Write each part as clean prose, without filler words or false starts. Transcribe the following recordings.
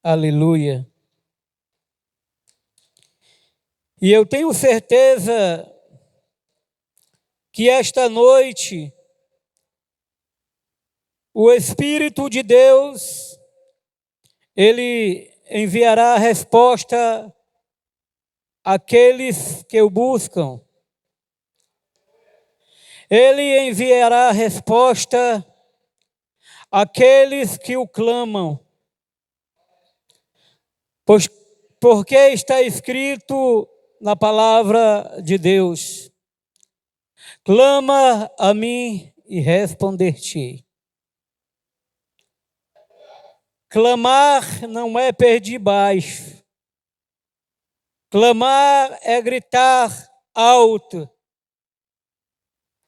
Aleluia. E eu tenho certeza que esta noite o Espírito de Deus, Ele enviará a resposta àqueles que o buscam. Ele enviará a resposta àqueles que o clamam. Porque está escrito na palavra de Deus: clama a mim e responder-te-ei. Clamar não é pedir baixo. Clamar é gritar alto.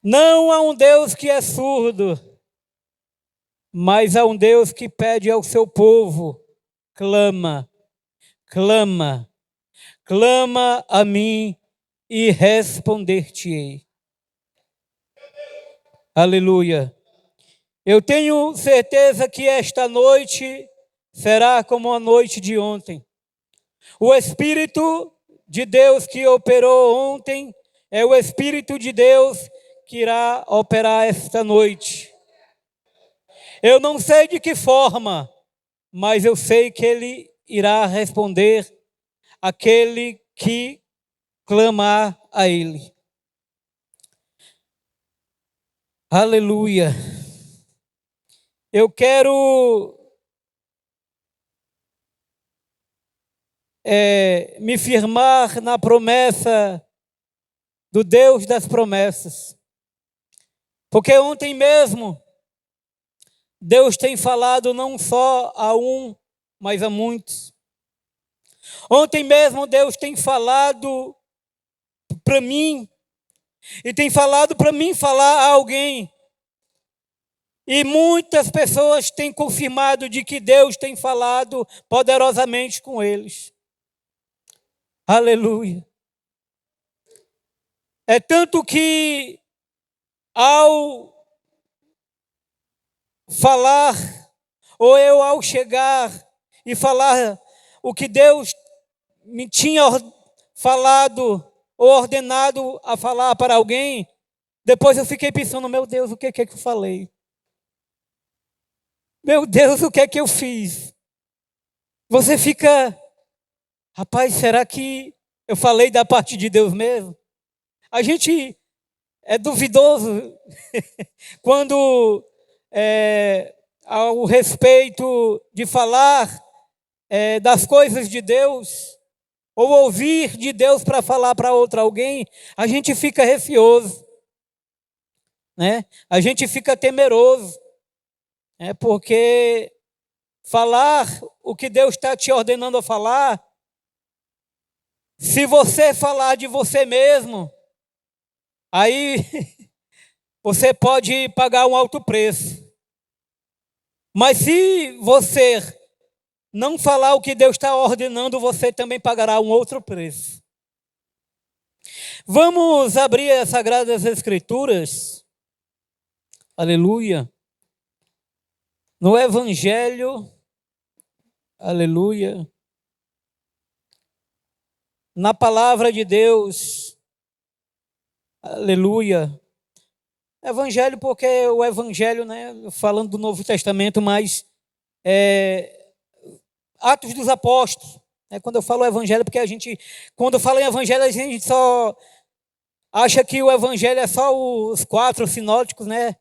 Não há um Deus que é surdo, mas há um Deus que pede ao seu povo: clama, clama, clama a mim e responder-te-ei. Aleluia. Eu tenho certeza que esta noite será como a noite de ontem. O Espírito de Deus que operou ontem é o Espírito de Deus que irá operar esta noite. Eu não sei de que forma, mas eu sei que Ele irá responder aquele que clamar a Ele. Aleluia. Eu quero me firmar na promessa do Deus das promessas. Porque ontem mesmo, Deus tem falado não só a um, mas a muitos. Ontem mesmo Deus tem falado para mim, e tem falado para mim falar a alguém. E muitas pessoas têm confirmado de que Deus tem falado poderosamente com eles. Aleluia. É tanto que ao falar, ou eu ao chegar e falar o que Deus me tinha falado ou ordenado a falar para alguém, depois eu fiquei pensando: meu Deus, o que é que eu falei? Meu Deus, o que é que eu fiz? Você fica: rapaz, será que eu falei da parte de Deus mesmo? A gente é duvidoso quando ao respeito de falar das coisas de Deus, ou ouvir de Deus para falar para outro alguém, a gente fica receoso, né? A gente fica temeroso, porque falar o que Deus está te ordenando a falar, se você falar de você mesmo, aí você pode pagar um alto preço. Mas se você não falar o que Deus está ordenando, você também pagará um outro preço. Vamos abrir as Sagradas Escrituras. Aleluia. No Evangelho, aleluia. Na palavra de Deus, aleluia. Evangelho, porque o Evangelho, falando do Novo Testamento, mas Atos dos Apóstolos. Quando eu falo Evangelho, porque quando fala em Evangelho, a gente só acha que o Evangelho é só os 4 sinóticos, né?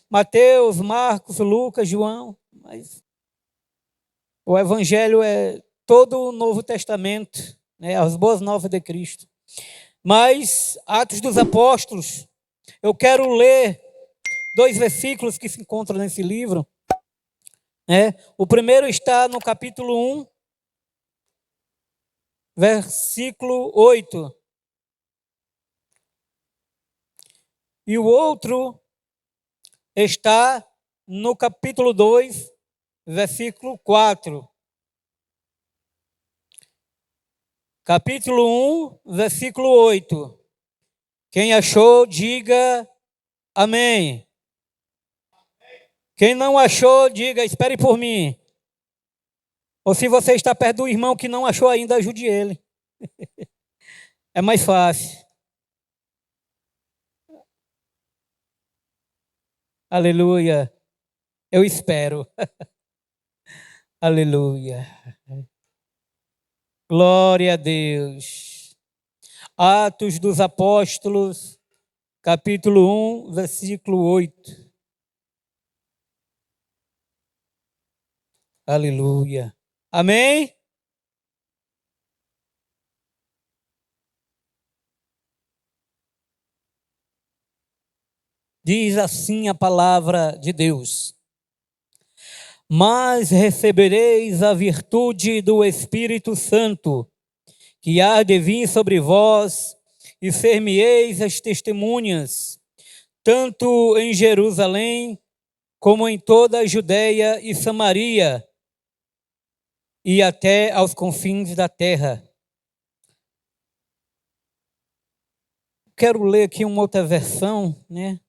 Mateus, Marcos, Lucas, João. Mas o Evangelho é todo o Novo Testamento, as boas novas de Cristo. Mas Atos dos Apóstolos, eu quero ler 2 versículos que se encontram nesse livro. O primeiro está no capítulo 1, versículo 8. E o outro está no capítulo 2, versículo 4. Capítulo 1, versículo 8. Quem achou, diga amém. Quem não achou, diga: espere por mim. Ou se você está perto do irmão que não achou ainda, ajude ele. É mais fácil. Aleluia. Eu espero. Aleluia. Glória a Deus. Atos dos Apóstolos, capítulo 1, versículo 8. Aleluia. Amém? Diz assim a palavra de Deus: mas recebereis a virtude do Espírito Santo, que há de vir sobre vós, e ser-me-eis as testemunhas, tanto em Jerusalém, como em toda a Judeia e Samaria, e até aos confins da terra. Quero ler aqui uma outra versão, né?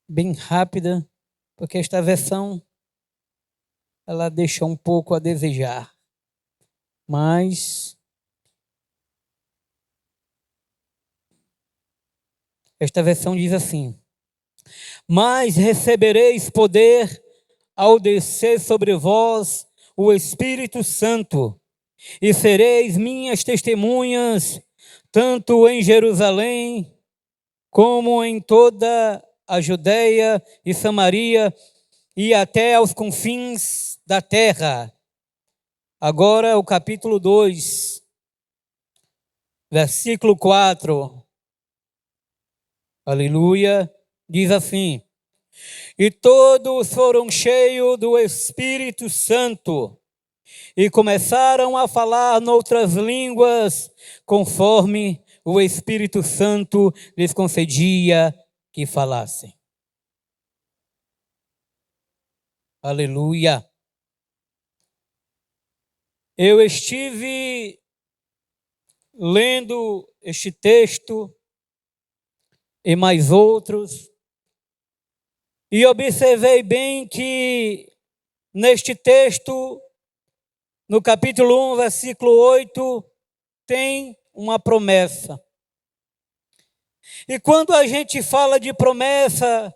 Bem rápida, porque esta versão ela deixa um pouco a desejar. Mas esta versão diz assim: mas recebereis poder ao descer sobre vós o Espírito Santo, e sereis minhas testemunhas, tanto em Jerusalém, como em toda a Judeia e Samaria, e até aos confins da terra. Agora o capítulo 2, versículo 4. Aleluia. Diz assim: e todos foram cheios do Espírito Santo, e começaram a falar noutras línguas, conforme o Espírito Santo lhes concedia que falassem. Aleluia. Eu estive lendo este texto e mais outros, e observei bem que neste texto, no capítulo 1, versículo 8, tem uma promessa. E quando a gente fala de promessa,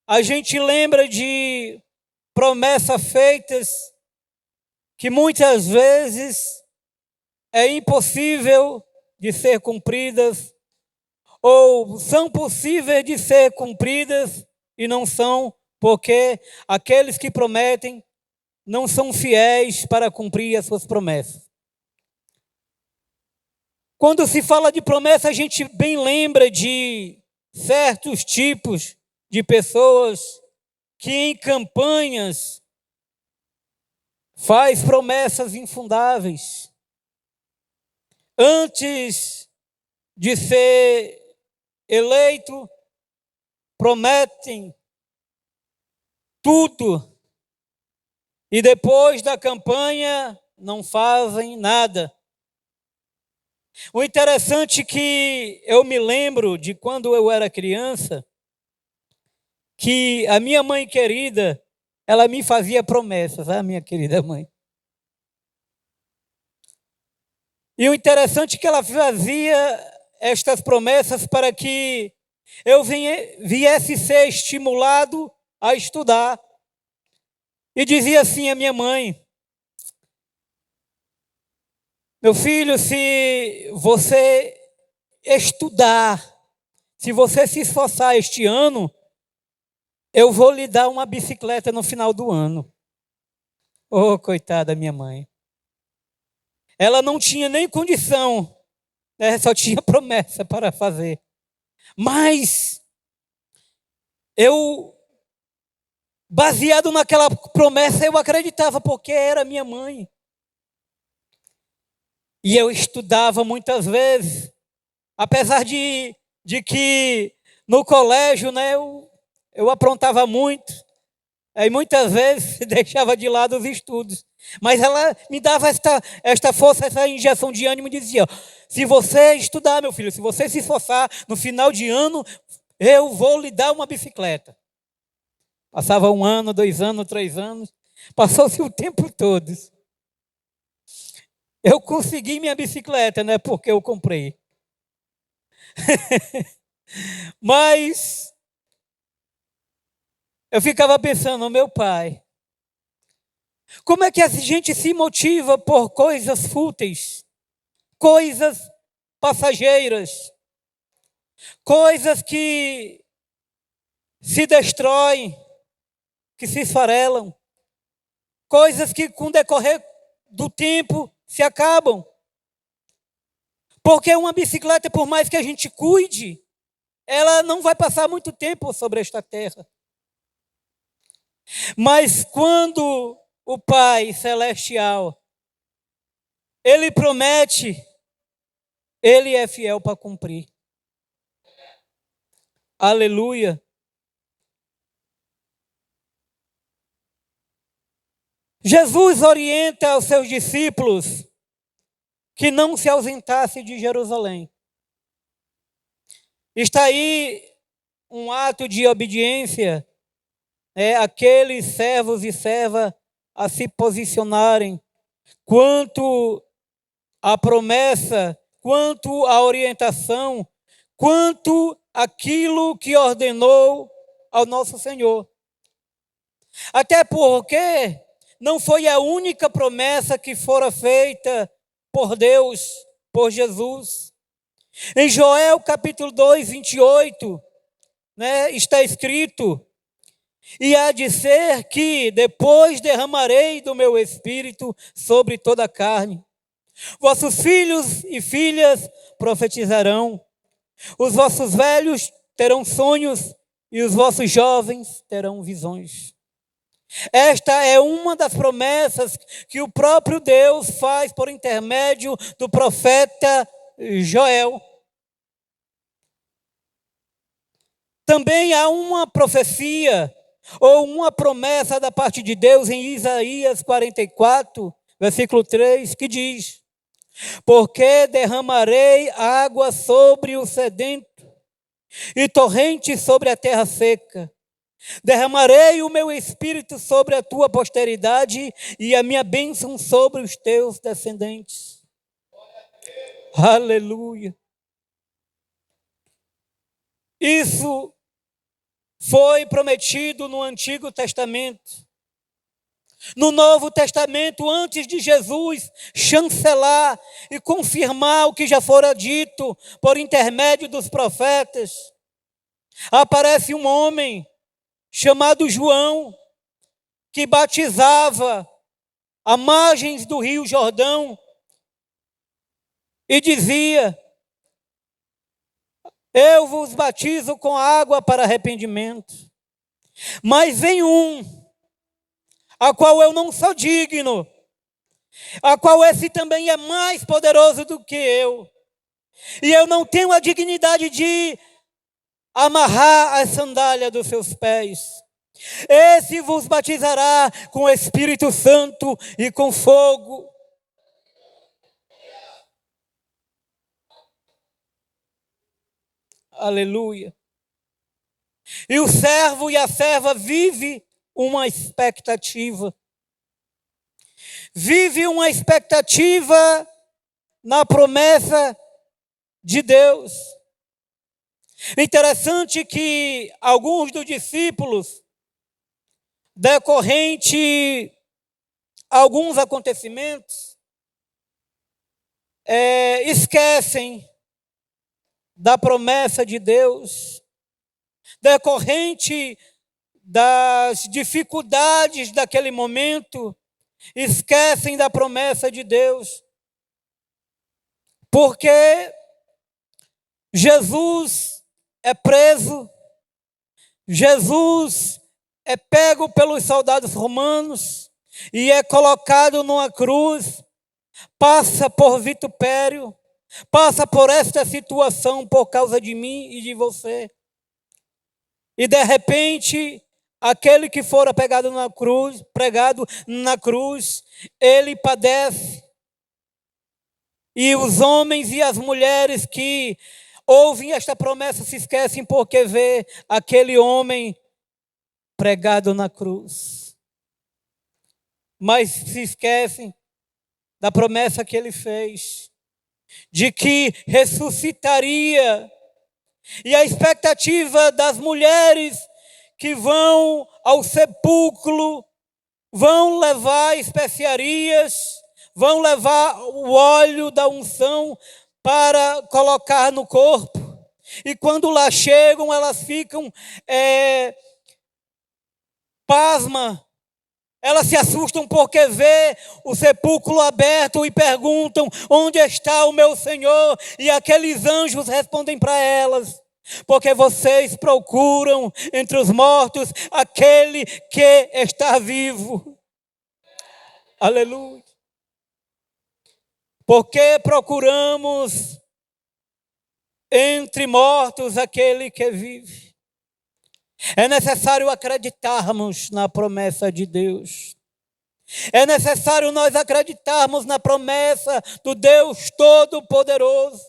a gente lembra de promessas feitas que muitas vezes é impossível de ser cumpridas, ou são possíveis de ser cumpridas e não são, porque aqueles que prometem não são fiéis para cumprir as suas promessas. Quando se fala de promessa, a gente bem lembra de certos tipos de pessoas que em campanhas faz promessas infundáveis. Antes de ser eleito, prometem tudo e depois da campanha não fazem nada. O interessante é que eu me lembro de quando eu era criança, que a minha mãe querida, ela me fazia promessas, a minha querida mãe. E o interessante é que ela fazia estas promessas para que eu viesse ser estimulado a estudar. E dizia assim a minha mãe: meu filho, se você estudar, se você se esforçar este ano, eu vou lhe dar uma bicicleta no final do ano. Oh, coitada minha mãe. Ela não tinha nem condição, né? Só tinha promessa para fazer. Mas eu, baseado naquela promessa, eu acreditava, porque era minha mãe. E eu estudava muitas vezes, apesar de que no colégio, né, eu aprontava muito, aí muitas vezes deixava de lado os estudos. Mas ela me dava esta força, essa injeção de ânimo e dizia: se você estudar, meu filho, se você se esforçar, no final de ano, eu vou lhe dar uma bicicleta. Passava 1 ano, 2 anos, 3 anos, Passou-se o tempo todo. Eu consegui minha bicicleta, não é porque eu comprei. Mas eu ficava pensando, meu pai, como é que a gente se motiva por coisas fúteis, coisas passageiras, coisas que se destroem, que se esfarelam, coisas que com o decorrer do tempo se acabam. Porque uma bicicleta, por mais que a gente cuide, ela não vai passar muito tempo sobre esta terra. Mas quando o Pai Celestial, Ele promete, Ele é fiel para cumprir. Aleluia. Jesus orienta aos seus discípulos que não se ausentasse de Jerusalém. Está aí um ato de obediência, aqueles servos e servas a se posicionarem quanto à promessa, quanto à orientação, quanto àquilo que ordenou ao nosso Senhor. Até porque não foi a única promessa que fora feita por Deus, por Jesus. Em Joel capítulo 2, 28, está escrito: e há de ser que depois derramarei do meu espírito sobre toda a carne. Vossos filhos e filhas profetizarão, os vossos velhos terão sonhos e os vossos jovens terão visões. Esta é uma das promessas que o próprio Deus faz por intermédio do profeta Joel. Também há uma profecia ou uma promessa da parte de Deus em Isaías 44, versículo 3, que diz: porque derramarei água sobre o sedento e torrentes sobre a terra seca. Derramarei o meu espírito sobre a tua posteridade e a minha bênção sobre os teus descendentes. Aleluia. Isso foi prometido no Antigo Testamento. No Novo Testamento, antes de Jesus chancelar e confirmar o que já fora dito por intermédio dos profetas, aparece um homem chamado João, que batizava à margens do rio Jordão e dizia: eu vos batizo com água para arrependimento, mas vem um, a qual eu não sou digno, a qual esse também é mais poderoso do que eu, e eu não tenho a dignidade de amarrar as sandálias dos seus pés. Esse vos batizará com o Espírito Santo e com fogo. Aleluia. E o servo e a serva vive uma expectativa. Vive uma expectativa na promessa de Deus. Interessante que alguns dos discípulos, decorrente alguns acontecimentos, esquecem da promessa de Deus, decorrente das dificuldades daquele momento, esquecem da promessa de Deus, porque Jesus é preso, Jesus é pego pelos soldados romanos e é colocado numa cruz, passa por vitupério, passa por esta situação por causa de mim e de você. E de repente, aquele que fora pregado na cruz, ele padece. E os homens e as mulheres que ouvem esta promessa se esquecem porque vê aquele homem pregado na cruz. mas se esquecem da promessa que ele fez, de que ressuscitaria. E a expectativa das mulheres que vão ao sepulcro, vão levar especiarias, vão levar o óleo da unção para colocar no corpo. E quando lá chegam, elas ficam pasmas. Elas se assustam porque vê o sepulcro aberto e perguntam: onde está o meu Senhor? E aqueles anjos respondem para elas: porque vocês procuram entre os mortos aquele que está vivo. Aleluia. Porque procuramos entre mortos aquele que vive. É necessário acreditarmos na promessa de Deus. É necessário nós acreditarmos na promessa do Deus Todo-Poderoso.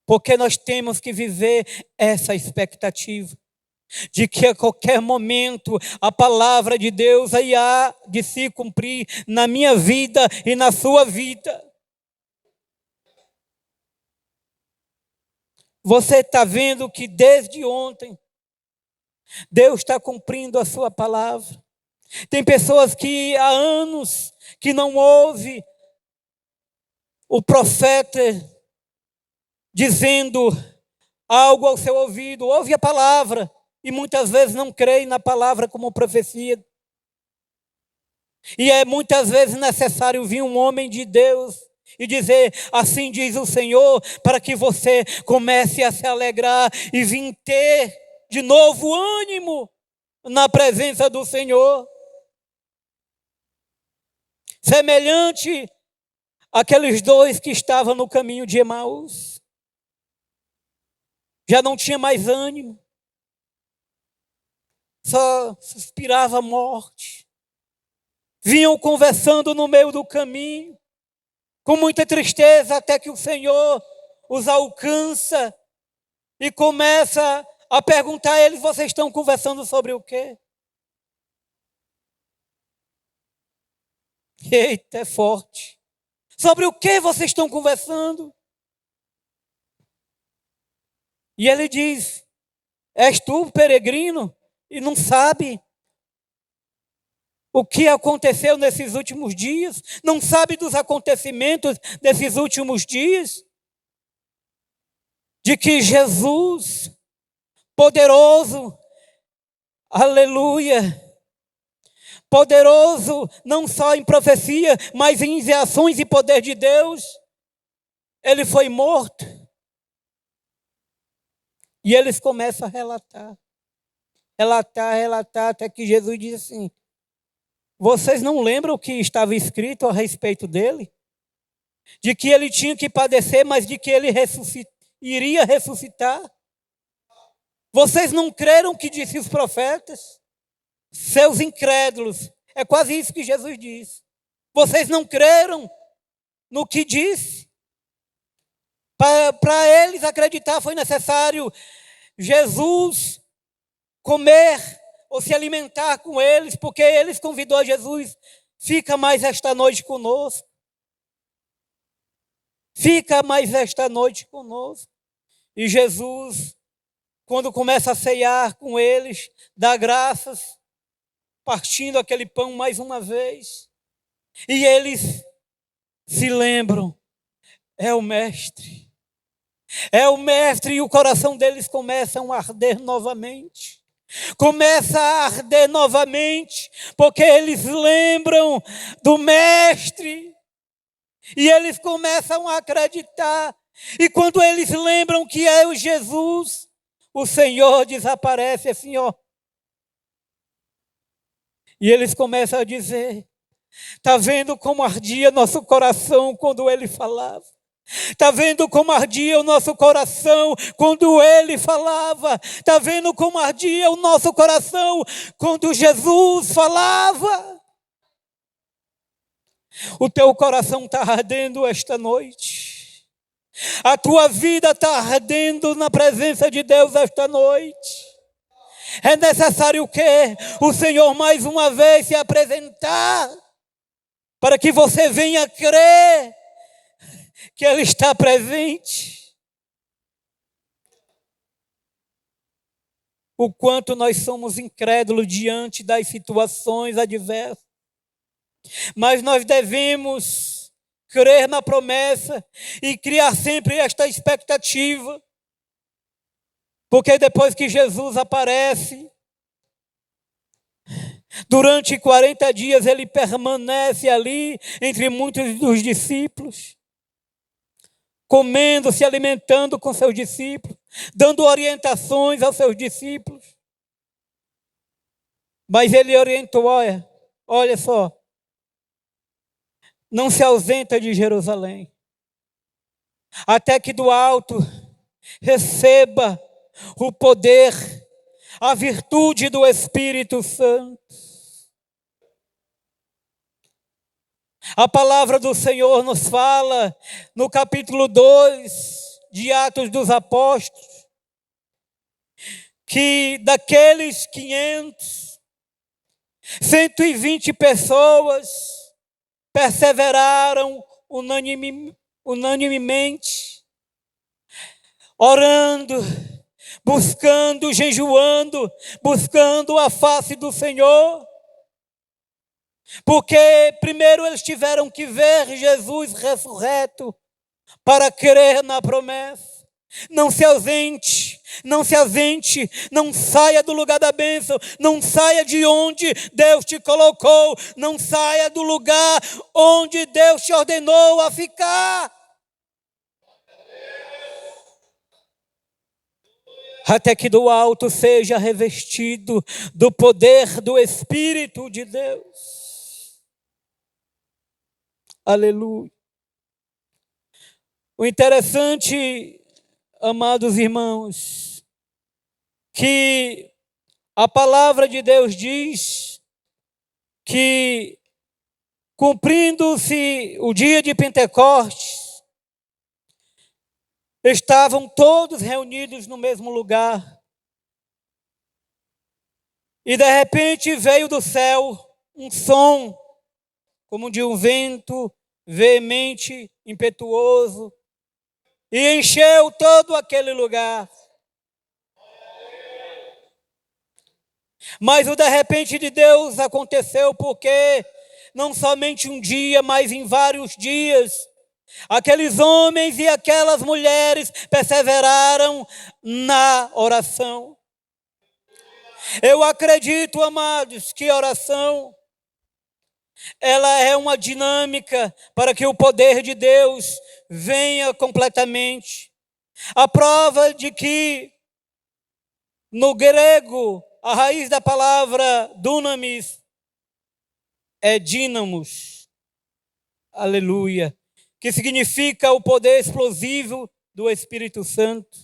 Porque nós temos que viver essa expectativa de que a qualquer momento a palavra de Deus aí há de se cumprir na minha vida e na sua vida. Você está vendo que desde ontem Deus está cumprindo a sua palavra. Tem pessoas que há anos que não ouvem o profeta dizendo algo ao seu ouvido, ouve a palavra e muitas vezes não creem na palavra como profecia. E é muitas vezes necessário vir um homem de Deus e dizer: assim diz o Senhor, para que você comece a se alegrar e vir ter de novo ânimo na presença do Senhor. Semelhante àqueles dois que estavam no caminho de Emaús. Já não tinha mais ânimo. Só suspirava a morte. Vinham conversando no meio do caminho, com muita tristeza, até que o Senhor os alcança e começa a perguntar a eles: vocês estão conversando sobre o quê? Eita, é forte. Sobre o que vocês estão conversando? E ele diz: és tu peregrino e não sabe o que aconteceu nesses últimos dias? Não sabe dos acontecimentos desses últimos dias? De que Jesus, poderoso, aleluia, poderoso não só em profecia, mas em ações e poder de Deus, ele foi morto. E eles começam a relatar, até que Jesus diz assim: vocês não lembram o que estava escrito a respeito dele? De que ele tinha que padecer, mas de que ele iria ressuscitar? Vocês não creram o que disse os profetas? Seus incrédulos. É quase isso que Jesus diz. Vocês não creram no que disse? Para eles acreditar foi necessário Jesus comer ou se alimentar com eles, porque eles convidou a Jesus: fica mais esta noite conosco. Fica mais esta noite conosco. E Jesus, quando começa a ceiar com eles, dá graças, partindo aquele pão mais uma vez. E eles se lembram: é o Mestre. É o Mestre, e o coração deles começa a arder novamente. Começa a arder novamente, porque eles lembram do Mestre. E eles começam a acreditar. E quando eles lembram que é o Jesus, o Senhor desaparece assim, ó. E eles começam a dizer: está vendo como ardia nosso coração quando ele falava? Está vendo como ardia o nosso coração quando ele falava? Está vendo como ardia o nosso coração quando Jesus falava? O teu coração está ardendo esta noite. A tua vida está ardendo na presença de Deus esta noite. É necessário o quê? O Senhor mais uma vez se apresentar, para que você venha crer que Ele está presente. O quanto nós somos incrédulos diante das situações adversas. Mas nós devemos crer na promessa e criar sempre esta expectativa. Porque depois que Jesus aparece, durante 40 dias ele permanece ali entre muitos dos discípulos, comendo, se alimentando com seus discípulos, dando orientações aos seus discípulos. Mas ele orientou, olha só, não se ausenta de Jerusalém, até que do alto receba o poder, a virtude do Espírito Santo. A palavra do Senhor nos fala no capítulo 2 de Atos dos Apóstolos, que daqueles 500, 120 pessoas perseveraram unanimemente, orando, buscando, jejuando, buscando a face do Senhor. Porque primeiro eles tiveram que ver Jesus ressurreto para crer na promessa. Não se ausente, não se ausente, não saia do lugar da bênção, não saia de onde Deus te colocou, não saia do lugar onde Deus te ordenou a ficar. Até que do alto seja revestido do poder do Espírito de Deus. Aleluia. O interessante, amados irmãos, que a palavra de Deus diz que, cumprindo-se o dia de Pentecostes, estavam todos reunidos no mesmo lugar. E de repente veio do céu um som, como de um vento veemente, impetuoso, e encheu todo aquele lugar. Mas o de repente de Deus aconteceu porque não somente um dia, mas em vários dias, aqueles homens e aquelas mulheres perseveraram na oração. Eu acredito, amados, que oração, ela é uma dinâmica para que o poder de Deus venha completamente. A prova de que, no grego, a raiz da palavra dunamis é dínamos. Aleluia. Que significa o poder explosivo do Espírito Santo,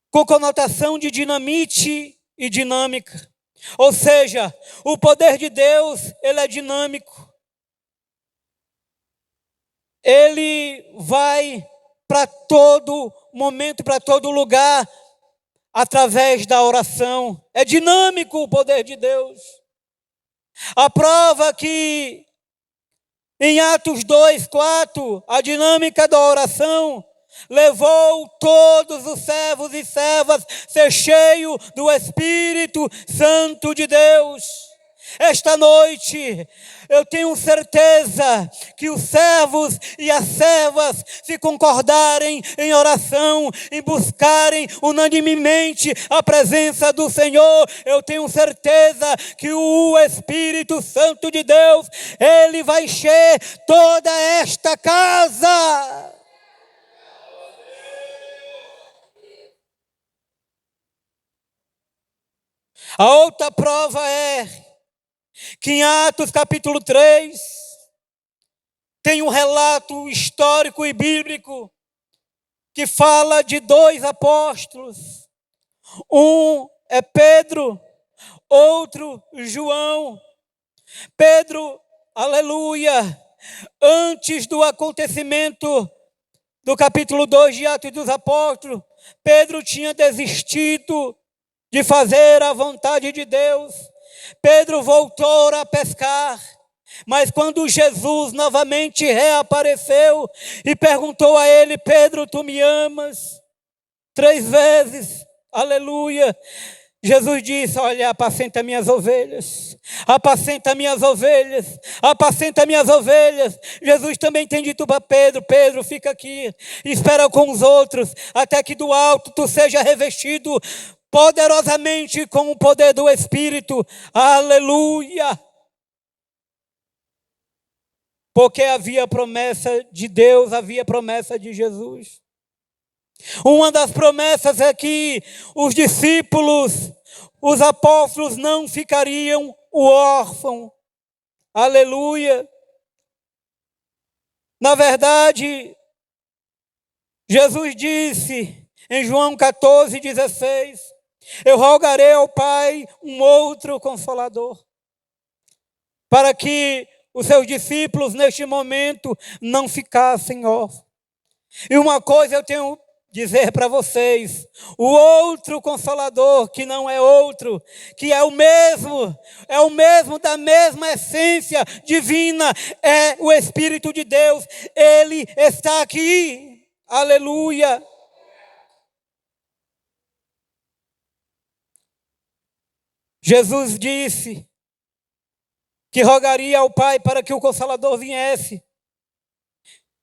com conotação de dinamite e dinâmica. Ou seja, o poder de Deus, ele é dinâmico. Ele vai para todo momento, para todo lugar, através da oração. É dinâmico o poder de Deus. A prova que em Atos 2:4, a dinâmica da oração levou todos os servos e servas a ser cheios do Espírito Santo de Deus. Esta noite, eu tenho certeza que os servos e as servas, se concordarem em oração, em buscarem unanimemente a presença do Senhor, eu tenho certeza que o Espírito Santo de Deus, ele vai encher toda esta casa. A outra prova é que em Atos capítulo 3, tem um relato histórico e bíblico que fala de dois apóstolos. Um é Pedro, outro João. Pedro, aleluia, antes do acontecimento do capítulo 2 de Atos dos Apóstolos, Pedro tinha desistido de fazer a vontade de Deus. Pedro voltou a pescar, mas quando Jesus novamente reapareceu e perguntou a ele: Pedro, tu me amas? 3 vezes, aleluia. Jesus disse: olha, apacenta minhas ovelhas, apacenta minhas ovelhas, apacenta minhas ovelhas. Jesus também tem dito para Pedro: Pedro, fica aqui, espera com os outros, até que do alto tu seja revestido poderosamente com o poder do Espírito, aleluia. Porque havia promessa de Deus, havia promessa de Jesus. Uma das promessas é que os discípulos, os apóstolos não ficariam órfãos. Aleluia. Na verdade, Jesus disse em João 14:16, eu rogarei ao Pai um outro Consolador, para que os seus discípulos neste momento não ficassem órfãos. E uma coisa eu tenho dizer para vocês: o outro Consolador, que não é outro, que é o mesmo da mesma essência divina, é o Espírito de Deus. Ele está aqui, aleluia. Jesus disse que rogaria ao Pai para que o Consolador viesse.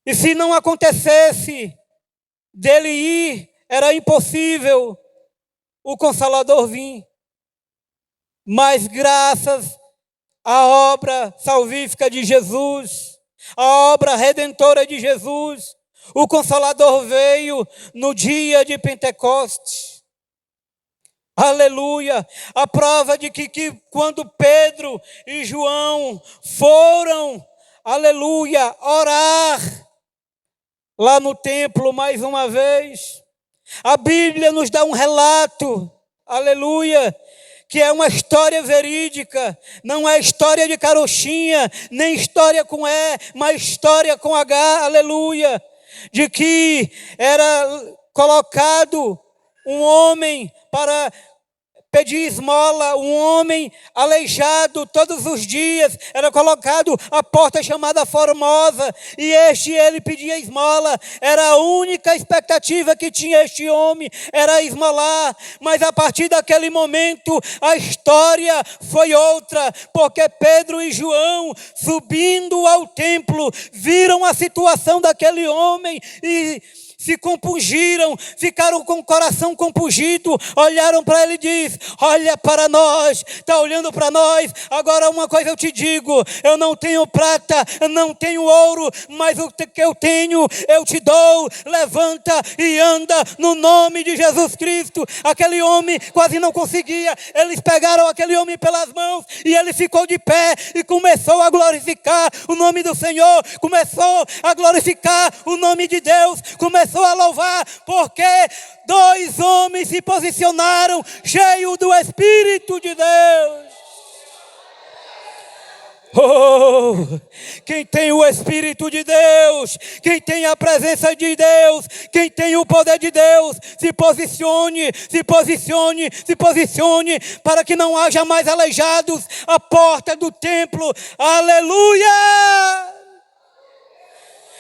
E se não acontecesse dele ir, era impossível o Consolador vir. Mas graças à obra salvífica de Jesus, à obra redentora de Jesus, o Consolador veio no dia de Pentecostes. Aleluia! A prova de que quando Pedro e João foram, aleluia, orar lá no templo mais uma vez, a Bíblia nos dá um relato, aleluia, que é uma história verídica, não é história de carochinha, nem história com E, mas história com H, aleluia, de que era colocado um homem para pedir esmola, um homem aleijado todos os dias, era colocado à porta chamada Formosa, e ele pedia esmola, era a única expectativa que tinha este homem, era esmolar, mas a partir daquele momento, a história foi outra, porque Pedro e João, subindo ao templo, viram a situação daquele homem, e se compungiram, ficaram com o coração compungido, olharam para ele e disse: olha para nós, está olhando para nós, agora uma coisa eu te digo, eu não tenho prata, eu não tenho ouro, mas o que eu tenho, eu te dou, levanta e anda no nome de Jesus Cristo. Aquele homem quase não conseguia, eles pegaram aquele homem pelas mãos, e ele ficou de pé, e começou a glorificar o nome do Senhor, começou a glorificar o nome de Deus, começou a louvar, porque 2 homens se posicionaram cheios do Espírito de Deus. Oh, quem tem o Espírito de Deus, quem tem a presença de Deus, quem tem o poder de Deus, se posicione, se posicione, se posicione, para que não haja mais aleijados à porta do templo. Aleluia!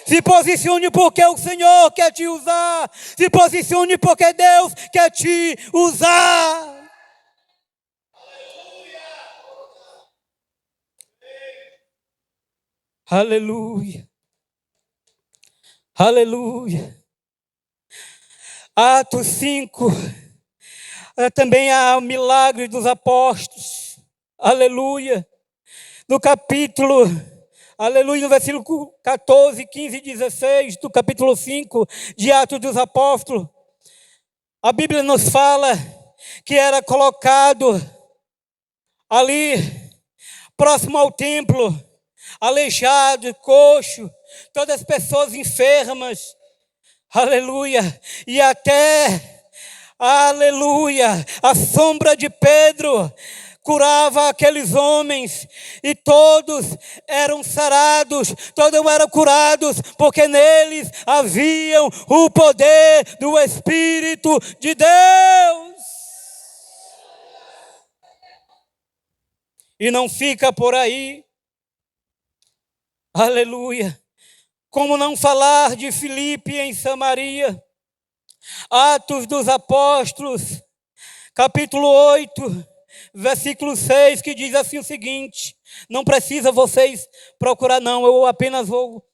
Se posicione porque o Senhor quer te usar. Se posicione porque Deus quer te usar. Aleluia. Aleluia. Atos 5. Também há o milagre dos apóstolos. Aleluia. No capítulo, aleluia, no versículo 14, 15 e 16 do capítulo 5 de Atos dos Apóstolos, a Bíblia nos fala que era colocado ali, próximo ao templo, aleijado, coxo, todas as pessoas enfermas, aleluia, e até, aleluia, a sombra de Pedro curava aqueles homens, e todos eram sarados, todos eram curados, porque neles haviam o poder do Espírito de Deus. e não fica por aí. Aleluia. Como não falar de Filipe em Samaria? Atos dos Apóstolos, capítulo 8, versículo 6, que diz assim o seguinte: não precisa vocês procurar não, eu apenas vou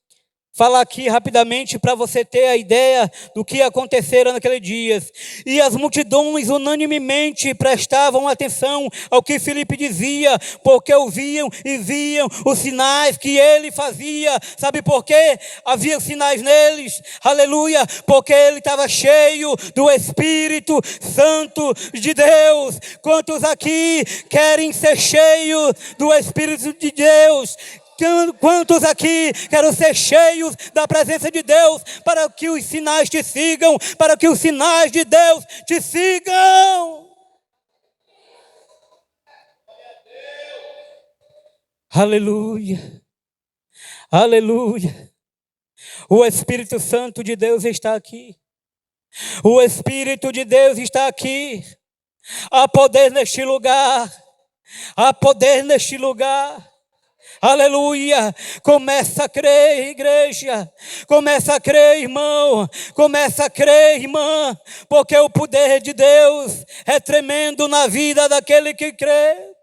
falar aqui rapidamente para você ter a ideia do que aconteceram naqueles dias. E as multidões unanimemente prestavam atenção ao que Filipe dizia, porque ouviam e viam os sinais que ele fazia. Sabe por quê? Havia sinais neles, aleluia, porque ele estava cheio do Espírito Santo de Deus. Quantos aqui querem ser cheios do Espírito de Deus? Quantos aqui querem ser cheios da presença de Deus, para que os sinais te sigam, para que os sinais de Deus te sigam? Aleluia, aleluia. O Espírito Santo de Deus está aqui. O Espírito de Deus está aqui. Há poder neste lugar. Há poder neste lugar. Aleluia, começa a crer, igreja, começa a crer, irmão, começa a crer, irmã, porque o poder de Deus é tremendo na vida daquele que crê.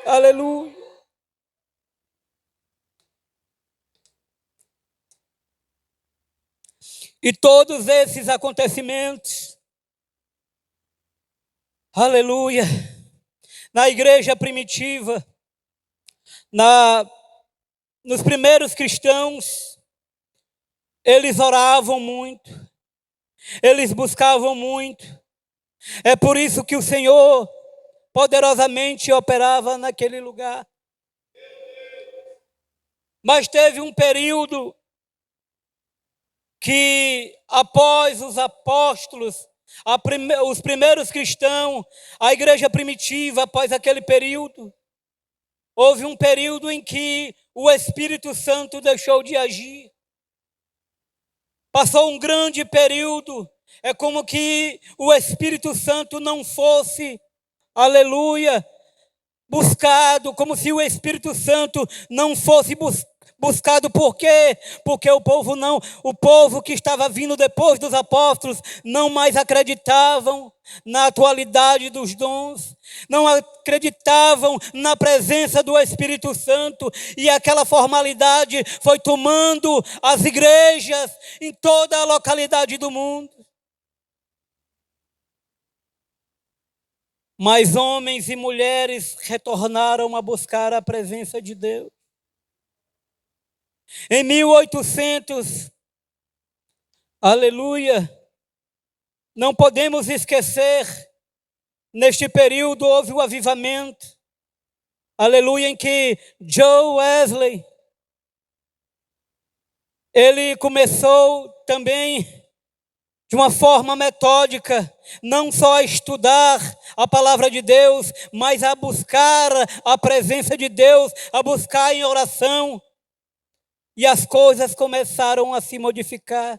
Aleluia. E todos esses acontecimentos, aleluia, na igreja primitiva, nos primeiros cristãos, eles oravam muito, eles buscavam muito. É por isso que o Senhor poderosamente operava naquele lugar. Mas teve um período que, após os apóstolos, os primeiros cristãos, a igreja primitiva, após aquele período, houve um período em que o Espírito Santo deixou de agir. Passou um grande período. É como que o Espírito Santo não fosse, aleluia, buscado. Como se o Espírito Santo não fosse buscado. Por quê? Porque o povo que estava vindo depois dos apóstolos não mais acreditavam na atualidade dos dons, não acreditavam na presença do Espírito Santo, e aquela formalidade foi tomando as igrejas em toda a localidade do mundo. Mas homens e mulheres retornaram a buscar a presença de Deus. Em 1800, aleluia, não podemos esquecer, neste período houve o avivamento, aleluia, em que Joe Wesley, ele começou também de uma forma metódica, não só a estudar a palavra de Deus, mas a buscar a presença de Deus, a buscar em oração. E as coisas começaram a se modificar.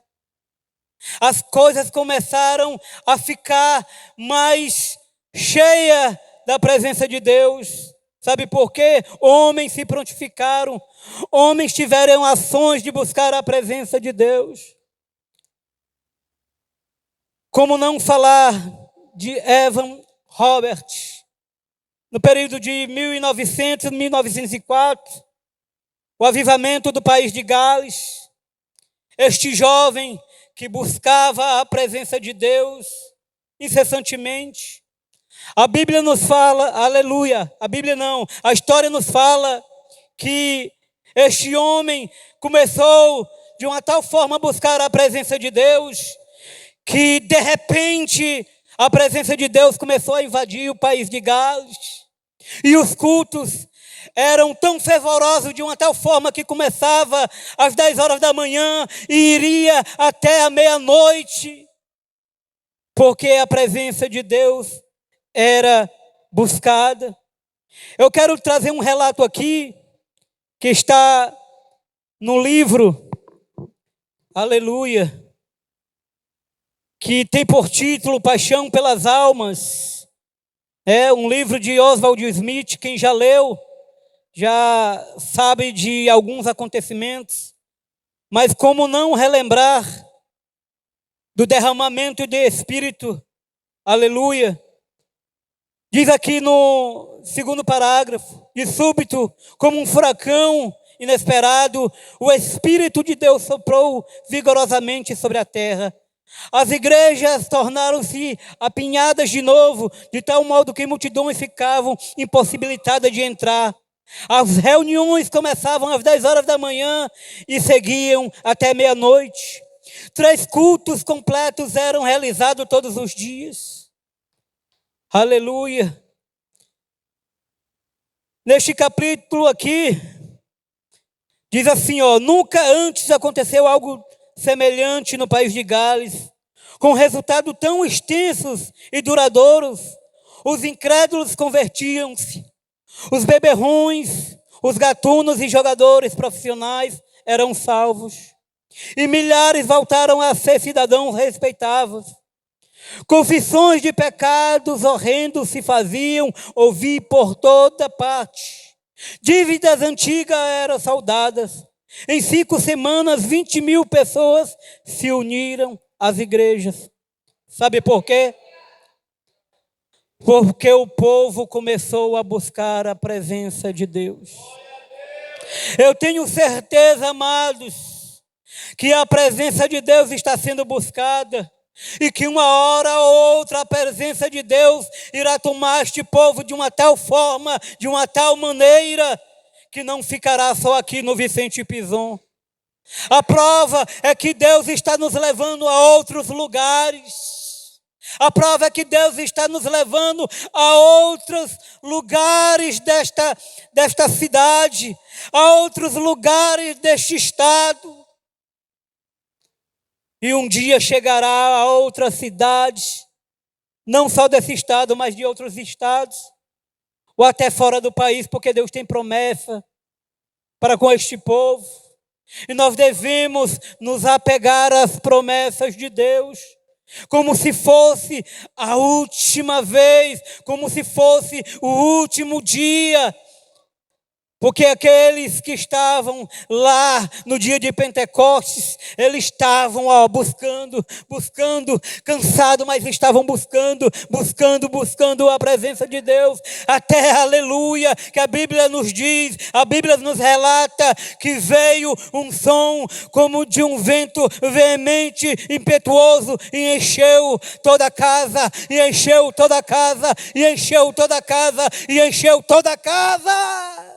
As coisas começaram a ficar mais cheias da presença de Deus. Sabe por quê? Homens se prontificaram. Homens tiveram ações de buscar a presença de Deus. Como não falar de Evan Roberts, no período de 1900 e 1904, o avivamento do país de Gales, este jovem que buscava a presença de Deus incessantemente. A Bíblia nos fala, aleluia, a história nos fala que este homem começou de uma tal forma a buscar a presença de Deus, que de repente a presença de Deus começou a invadir o país de Gales, e os cultos eram tão fervorosos de uma tal forma que começava às 10 horas da manhã e iria até a meia-noite, porque a presença de Deus era buscada. Eu quero trazer um relato aqui, que está no livro, aleluia, que tem por título Paixão pelas Almas. É um livro de Oswald Smith, quem já leu, já sabe de alguns acontecimentos, mas como não relembrar do derramamento de Espírito, aleluia. Diz aqui no segundo parágrafo, de súbito, como um furacão inesperado, o Espírito de Deus soprou vigorosamente sobre a terra. As igrejas tornaram-se apinhadas de novo, de tal modo que multidões ficavam impossibilitadas de entrar. As reuniões começavam às 10 horas da manhã e seguiam até meia-noite. 3 cultos completos eram realizados todos os dias. Aleluia. Neste capítulo aqui, diz assim, nunca antes aconteceu algo semelhante no país de Gales, com resultados tão extensos e duradouros. Os incrédulos convertiam-se, os beberrões, os gatunos e jogadores profissionais eram salvos, e milhares voltaram a ser cidadãos respeitáveis. Confissões de pecados horrendos se faziam ouvir por toda parte. Dívidas antigas eram saldadas. Em 5 semanas, 20.000 pessoas se uniram às igrejas. Sabe por quê? Porque o povo começou a buscar a presença de Deus. Eu tenho certeza, amados, que a presença de Deus está sendo buscada. E que uma hora ou outra a presença de Deus irá tomar este povo de uma tal forma, de uma tal maneira, que não ficará só aqui no Vicente Pison. A prova é que Deus está nos levando a outros lugares. A prova é que Deus está nos levando a outros lugares desta cidade, a outros lugares deste estado. E um dia chegará a outras cidades, não só desse estado, mas de outros estados, ou até fora do país, porque Deus tem promessa para com este povo. E nós devemos nos apegar às promessas de Deus, como se fosse a última vez, como se fosse o último dia. Porque aqueles que estavam lá no dia de Pentecostes, eles estavam buscando, cansados, mas estavam buscando a presença de Deus. Até, aleluia, que a Bíblia nos diz, a Bíblia nos relata que veio um som como de um vento veemente, impetuoso, e encheu toda a casa, e encheu toda a casa, e encheu toda a casa, e encheu toda a casa.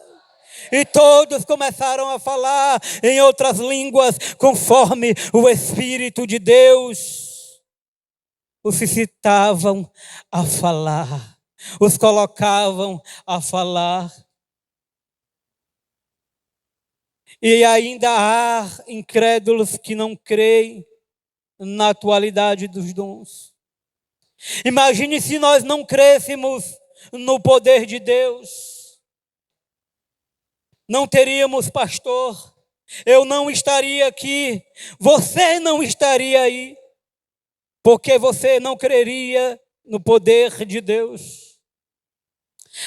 E todos começaram a falar em outras línguas, conforme o Espírito de Deus os suscitavam a falar, os colocavam a falar. E ainda há incrédulos que não creem na atualidade dos dons. Imagine se nós não crêssemos no poder de Deus. Não teríamos pastor, eu não estaria aqui, você não estaria aí, porque você não creria no poder de Deus.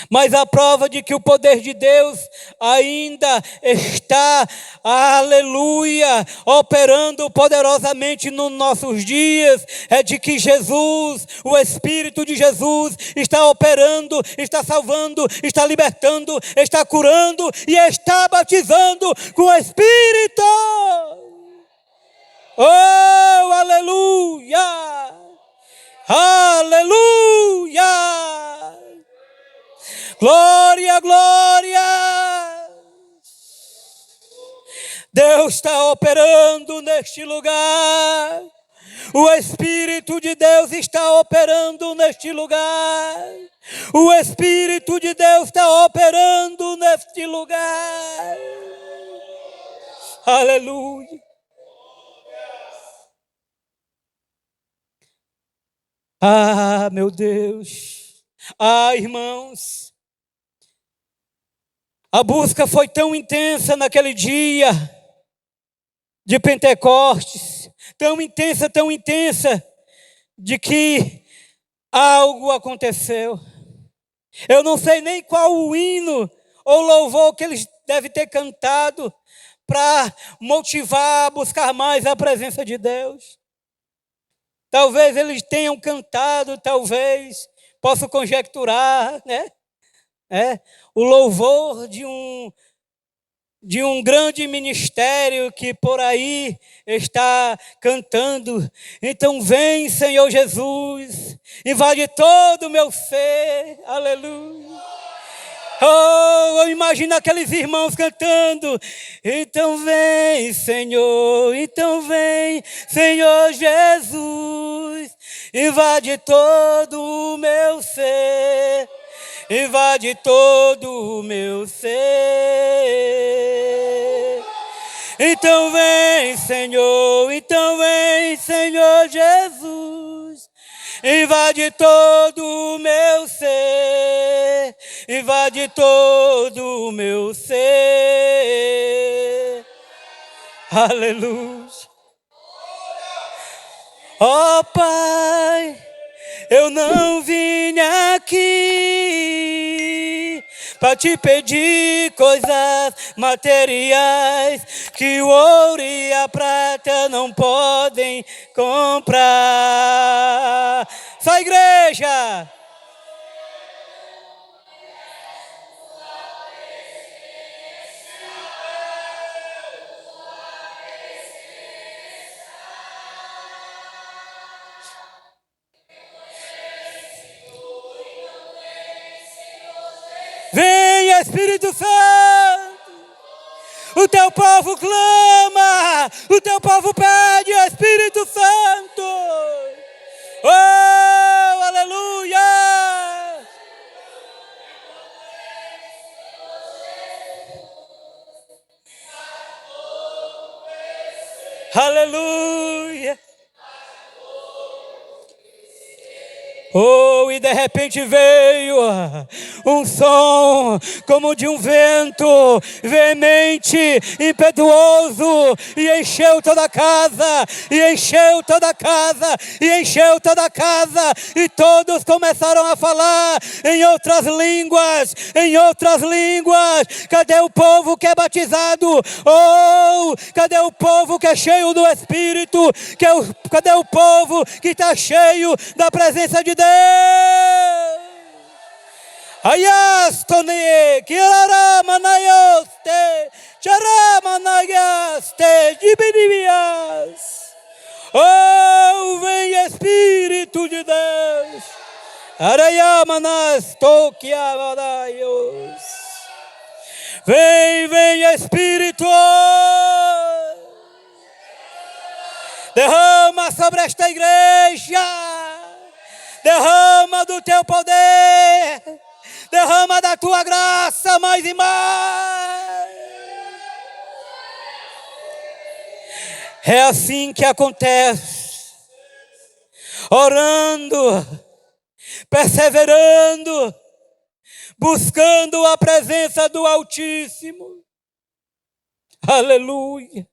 Mas a prova de que o poder de Deus ainda está, aleluia, operando poderosamente nos nossos dias, é de que Jesus, o Espírito de Jesus, está operando, está salvando, está libertando, está curando e está batizando com o Espírito. Oh, aleluia! Aleluia! Glória, glória! Deus está operando neste lugar. O Espírito de Deus está operando neste lugar. O Espírito de Deus está operando neste lugar. Aleluia. Ah, meu Deus. Ah, irmãos. A busca foi tão intensa naquele dia de Pentecostes, tão intensa, de que algo aconteceu. Eu não sei nem qual o hino ou louvor que eles devem ter cantado para motivar a buscar mais a presença de Deus. Talvez eles tenham cantado, talvez, posso conjecturar, né? O louvor de um grande ministério que por aí está cantando. Então vem, Senhor Jesus, invade todo o meu ser, aleluia. Oh, eu imagino aqueles irmãos cantando. Então vem, Senhor, Jesus, invade todo o meu ser, invade todo o meu ser. Então vem, Senhor Jesus, invade todo o meu ser, invade todo o meu ser. Aleluia. Ó Pai, eu não vim aqui para te pedir coisas materiais que o ouro e a prata não podem comprar. Só a igreja. Vem, Espírito Santo, o teu povo clama, o teu povo pede, Espírito Santo. Oh, aleluia! Aleluia! Oh, e de repente veio um som como de um vento veemente, impetuoso, e encheu toda a casa, e encheu toda a casa, e encheu toda a casa, e todos começaram a falar em outras línguas, em outras línguas. Cadê o povo que é batizado? Oh, cadê o povo que é cheio do Espírito? Cadê o povo que está cheio da presença de Deus? Ayastone, Kiaramanayeste, Charamanayaste, Dibidibias. Oh, vem Espírito de Deus. Arayamanas, Tokiamadaios. Vem Espírito. Derrama sobre esta igreja. Derrama do teu poder, derrama da tua graça mais e mais. É assim que acontece, orando, perseverando, buscando a presença do Altíssimo. Aleluia.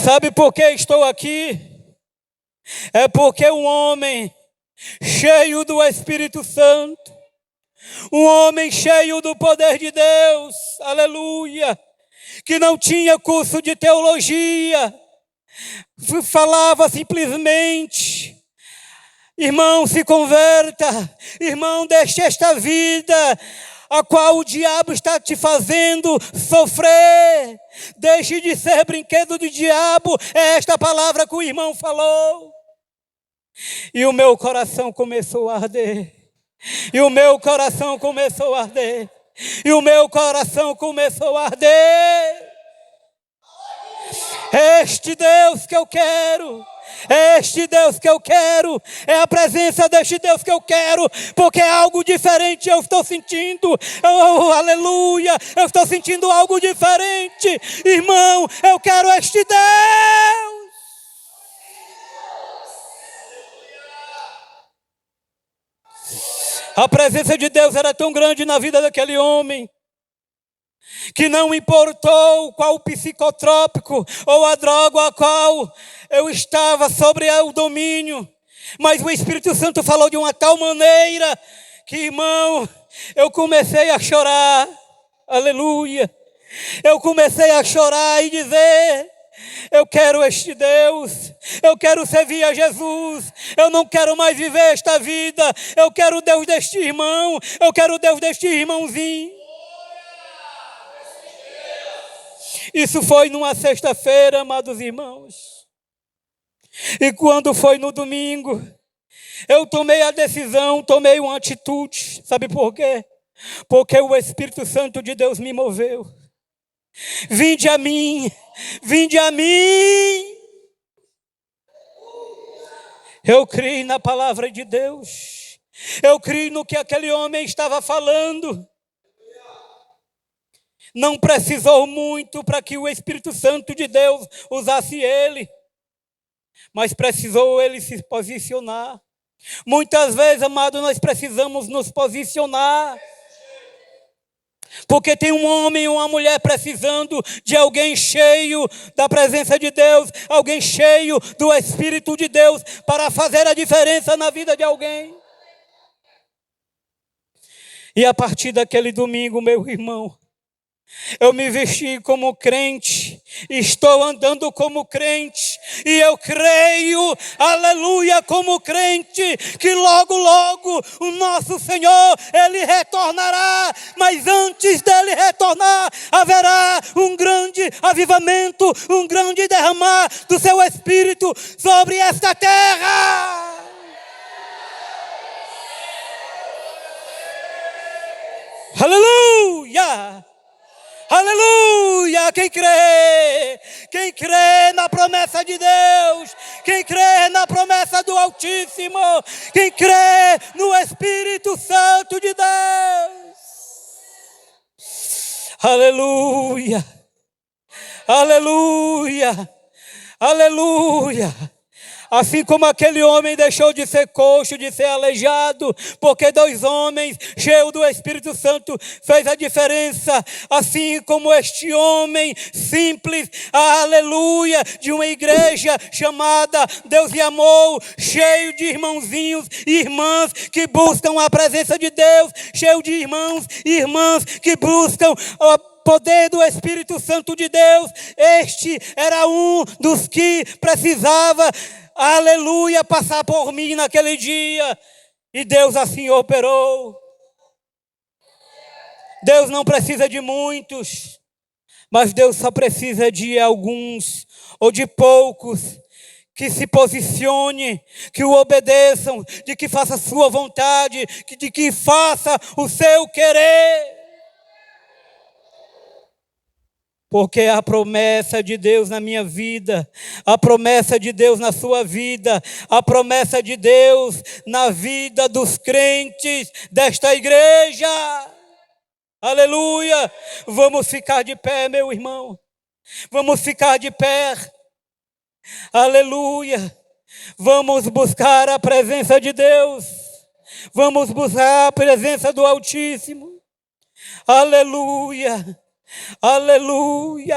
Sabe por que estou aqui? É porque um homem cheio do Espírito Santo, um homem cheio do poder de Deus, aleluia, que não tinha curso de teologia, falava simplesmente: irmão, se converta, irmão, deixe esta vida a qual o diabo está te fazendo sofrer, deixe de ser brinquedo do diabo. É esta palavra que o irmão falou. E o meu coração começou a arder. E o meu coração começou a arder. E o meu coração começou a arder. Este Deus que eu quero. Este Deus que eu quero. É a presença deste Deus que eu quero. Porque é algo diferente eu estou sentindo. Oh, aleluia. Eu estou sentindo algo diferente. Irmão, eu quero este Deus. A presença de Deus era tão grande na vida daquele homem, que não importou qual psicotrópico ou a droga a qual eu estava sobre o domínio, mas o Espírito Santo falou de uma tal maneira que, irmão, eu comecei a chorar, aleluia. Eu comecei a chorar e dizer: eu quero este Deus, eu quero servir a Jesus, eu não quero mais viver esta vida, eu quero o Deus deste irmão, eu quero o Deus deste irmãozinho. Isso foi numa sexta-feira, amados irmãos. E quando foi no domingo, eu tomei a decisão, tomei uma atitude. Sabe por quê? Porque o Espírito Santo de Deus me moveu. Vinde a mim, vinde a mim. Eu criei na palavra de Deus. Eu criei no que aquele homem estava falando. Não precisou muito para que o Espírito Santo de Deus usasse ele. Mas precisou ele se posicionar. Muitas vezes, amado, nós precisamos nos posicionar. Porque tem um homem ou uma mulher precisando de alguém cheio da presença de Deus, alguém cheio do Espírito de Deus para fazer a diferença na vida de alguém. E a partir daquele domingo, meu irmão, eu me vesti como crente, estou andando como crente, e eu creio, aleluia, como crente, que logo, logo o nosso Senhor, Ele retornará, mas antes dEle retornar, haverá um grande avivamento, um grande derramar do seu Espírito sobre esta terra. Aleluia! Aleluia! Quem crê na promessa de Deus, quem crê na promessa do Altíssimo, quem crê no Espírito Santo de Deus. Aleluia! Aleluia! Aleluia! Assim como aquele homem deixou de ser coxo, de ser aleijado, porque 2 homens cheios do Espírito Santo fez a diferença. Assim como este homem simples, aleluia, de uma igreja chamada Deus e Amor, cheio de irmãozinhos e irmãs que buscam a presença de Deus, cheio de irmãos e irmãs que buscam a poder do Espírito Santo de Deus. Este era um dos que precisava, aleluia, passar por mim naquele dia. E Deus assim operou. Deus não precisa de muitos, mas Deus só precisa de alguns ou de poucos que se posicione, que o obedeçam, de que faça a sua vontade, de que faça o seu querer. Porque a promessa de Deus na minha vida, a promessa de Deus na sua vida, a promessa de Deus na vida dos crentes desta igreja. Aleluia! Vamos ficar de pé, meu irmão. Vamos ficar de pé. Aleluia! Vamos buscar a presença de Deus. Vamos buscar a presença do Altíssimo. Aleluia! Aleluia!